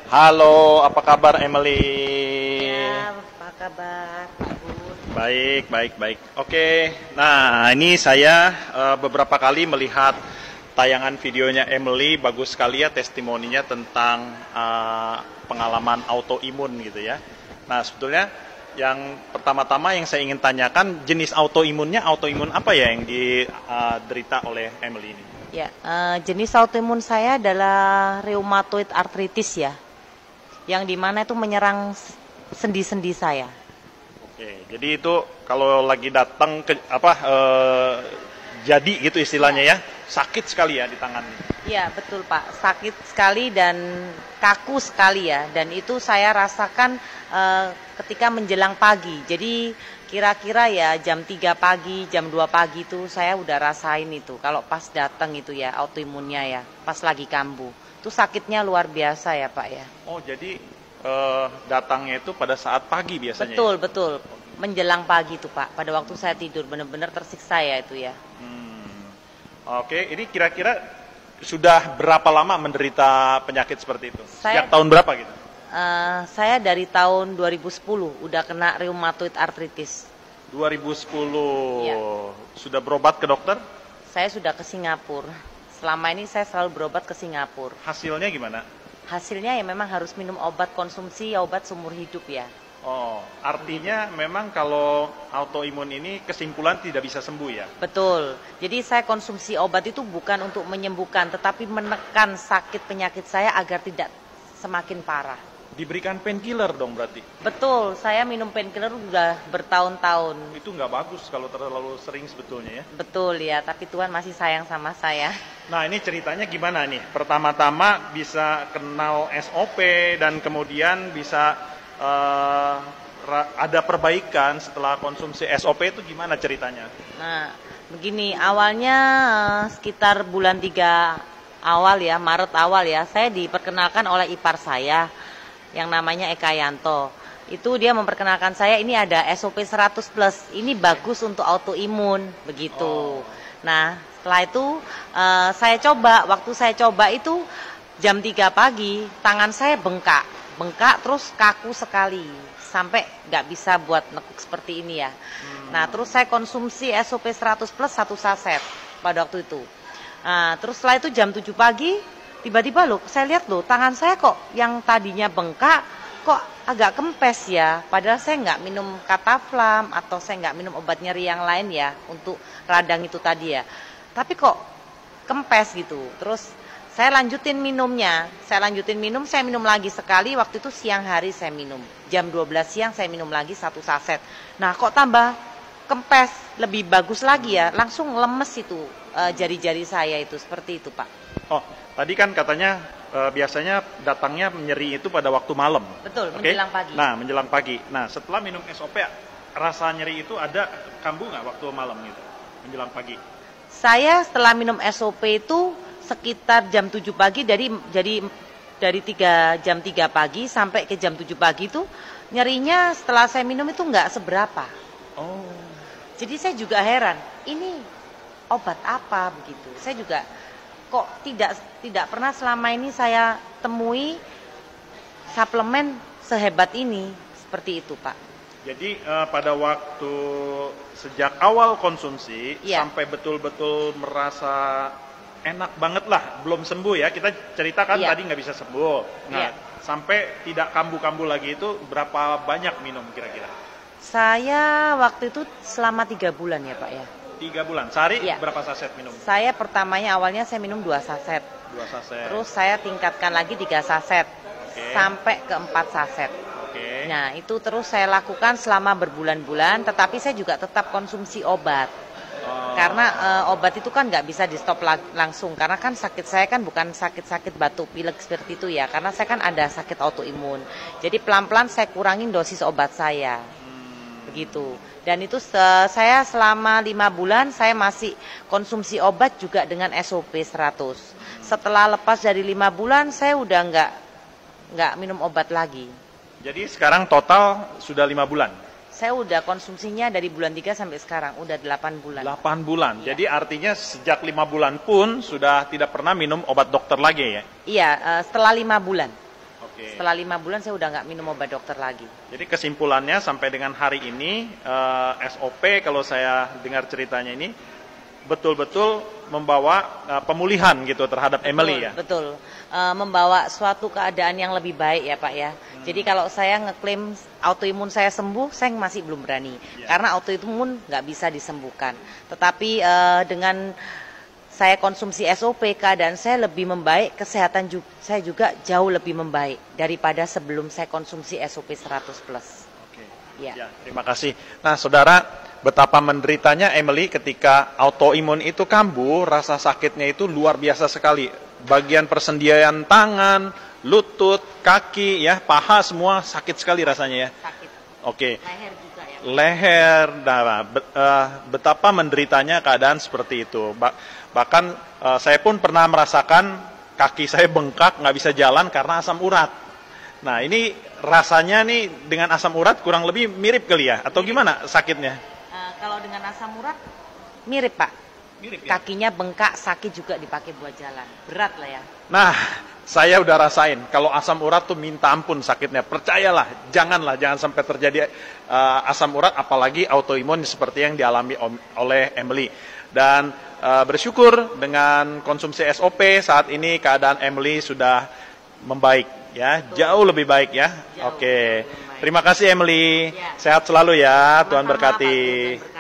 Halo, apa kabar Emily? Ya, apa kabar Pak Bun? Baik, baik, baik. Oke, nah ini saya beberapa kali melihat tayangan videonya Emily, bagus sekali ya testimoninya tentang pengalaman autoimun gitu ya. Nah sebetulnya yang pertama-tama yang saya ingin tanyakan, jenis autoimun apa ya yang diderita oleh Emily ini? Ya, jenis autoimun saya adalah rheumatoid arthritis ya, yang dimana itu menyerang sendi-sendi saya. Oke, jadi itu kalau lagi datang ke jadi gitu istilahnya ya, sakit sekali ya di tangan. Iya, betul Pak, sakit sekali dan kaku sekali ya, dan itu saya rasakan ketika menjelang pagi. Jadi kira-kira ya jam 3 pagi, jam 2 pagi itu saya udah rasain itu. Kalau pas datang itu ya autoimunnya ya, pas lagi kambuh. Itu sakitnya luar biasa ya Pak ya. Oh, jadi datangnya itu pada saat pagi biasanya? Betul, Ya? betul. Menjelang pagi tuh Pak, pada waktu saya tidur benar-benar tersiksa ya itu ya. Oke, ini kira-kira sudah berapa lama menderita penyakit seperti itu? Sejak Saya tahun berapa gitu? Saya dari tahun 2010 udah kena rheumatoid arthritis. 2010. Iya. Sudah berobat ke dokter? Saya sudah ke Singapura. Selama ini saya selalu berobat ke Singapura. Hasilnya gimana? Hasilnya ya memang harus minum obat konsumsi, obat seumur hidup ya. Oh, artinya memang kalau autoimun ini kesimpulan tidak bisa sembuh ya? Betul. Jadi saya konsumsi obat itu bukan untuk menyembuhkan, tetapi menekan sakit penyakit saya agar tidak semakin parah. Diberikan painkiller dong berarti? Betul, saya minum painkiller udah bertahun-tahun. Itu nggak bagus kalau terlalu sering sebetulnya ya? Betul ya, tapi Tuhan masih sayang sama saya. Nah ini ceritanya gimana nih? Pertama-tama bisa kenal SOP dan kemudian bisa ada perbaikan setelah konsumsi SOP itu gimana ceritanya? Nah, begini, awalnya sekitar bulan 3 awal ya, Maret awal ya, saya diperkenalkan oleh ipar saya yang namanya Eka Yanto. Itu dia memperkenalkan saya, ini ada SOP 100 plus, ini bagus untuk autoimun, begitu. Nah, setelah itu saya coba, waktu saya coba itu jam 3 pagi, tangan saya bengkak terus kaku sekali, sampai nggak bisa buat nekuk seperti ini ya. Nah, terus saya konsumsi SOP 100 plus 1 saset pada waktu itu. Nah, terus setelah itu jam 7 pagi, tiba-tiba loh, saya lihat loh, tangan saya kok yang tadinya bengkak, kok agak kempes ya. Padahal saya nggak minum Kataflam atau saya nggak minum obat nyeri yang lain ya, untuk radang itu tadi ya. Tapi kok kempes gitu. Terus saya lanjutin minumnya, saya minum lagi sekali, waktu itu siang hari saya minum. Jam 12 siang saya minum lagi 1 saset. Nah kok tambah kempes, lebih bagus lagi ya, langsung lemes itu jari-jari saya itu, seperti itu Pak. Oh, tadi kan katanya biasanya datangnya nyeri itu pada waktu malam. Betul, Oke? menjelang pagi. Nah, menjelang pagi. Nah, setelah minum SOP, rasa nyeri itu ada kambuh nggak waktu malam gitu, menjelang pagi? Saya setelah minum SOP itu sekitar jam 7 pagi, dari 3 jam 3 pagi sampai ke jam 7 pagi itu nyerinya setelah saya minum itu nggak seberapa. Oh. Jadi saya juga heran, ini obat apa begitu. Saya juga kok tidak pernah selama ini saya temui suplemen sehebat ini, seperti itu Pak. Jadi pada waktu sejak awal konsumsi sampai betul-betul merasa enak banget lah, belum sembuh ya. Kita ceritakan tadi nggak bisa sembuh. Nah, sampai tidak kambuh-kambuh lagi itu berapa banyak minum kira-kira? Saya waktu itu selama 3 bulan ya Pak ya. 3 bulan. Sehari berapa saset minum? Saya pertamanya awalnya saya minum 2 saset. 2 saset. Terus saya tingkatkan lagi 3 saset. Sampai ke 4 saset. Nah, itu terus saya lakukan selama berbulan-bulan, tetapi saya juga tetap konsumsi obat. Karena obat itu kan nggak bisa di stop langsung, karena kan sakit saya kan bukan sakit-sakit batuk pilek seperti itu ya, karena saya kan ada sakit autoimun. Jadi pelan-pelan saya kurangin dosis obat saya. Begitu. Dan itu saya selama 5 bulan saya masih konsumsi obat juga dengan SOP 100. Setelah lepas dari 5 bulan saya udah nggak minum obat lagi. Jadi sekarang total sudah 5 bulan? Saya udah konsumsinya dari bulan 3 sampai sekarang, udah 8 bulan. 8 bulan, jadi artinya sejak 5 bulan pun sudah tidak pernah minum obat dokter lagi ya? Iya, setelah 5 bulan. Oke. Setelah 5 bulan saya udah nggak minum obat dokter lagi. Jadi kesimpulannya sampai dengan hari ini SOP kalau saya dengar ceritanya ini betul-betul membawa pemulihan gitu terhadap Emily ya. Betul. Membawa suatu keadaan yang lebih baik ya Pak ya. Jadi kalau saya ngeklaim autoimun saya sembuh, saya masih belum berani. Karena autoimun nggak bisa disembuhkan. Tetapi dengan saya konsumsi SOP, keadaan saya lebih membaik, kesehatan saya juga jauh lebih membaik daripada sebelum saya konsumsi SOP 100+. Oke. Ya. Ya, terima kasih. Nah, saudara, betapa menderitanya Emily ketika autoimun itu kambuh, rasa sakitnya itu luar biasa sekali. Bagian persendian tangan, lutut, kaki, ya, paha semua sakit sekali rasanya ya. Sakit. Oke. Leher juga ya. Leher, betapa menderitanya keadaan seperti itu. Bahkan saya pun pernah merasakan kaki saya bengkak, nggak bisa jalan karena asam urat. Nah, ini rasanya nih dengan asam urat kurang lebih mirip kali ya? Atau gimana sakitnya? Kalau dengan asam urat mirip Pak. Mirip ya? Kakinya bengkak, sakit juga dipakai buat jalan. Berat lah ya. Nah, saya udah rasain. Kalau asam urat tuh minta ampun sakitnya. Percayalah, jangan sampai terjadi asam urat, apalagi autoimun seperti yang dialami oleh Emily. Dan bersyukur dengan konsumsi SOP saat ini keadaan Emily sudah membaik ya, jauh lebih baik ya. Oke. Terima kasih Emily. Ya. Sehat selalu ya. Tuhan Sama-sama, Pak. berkati. Tuhan berkati.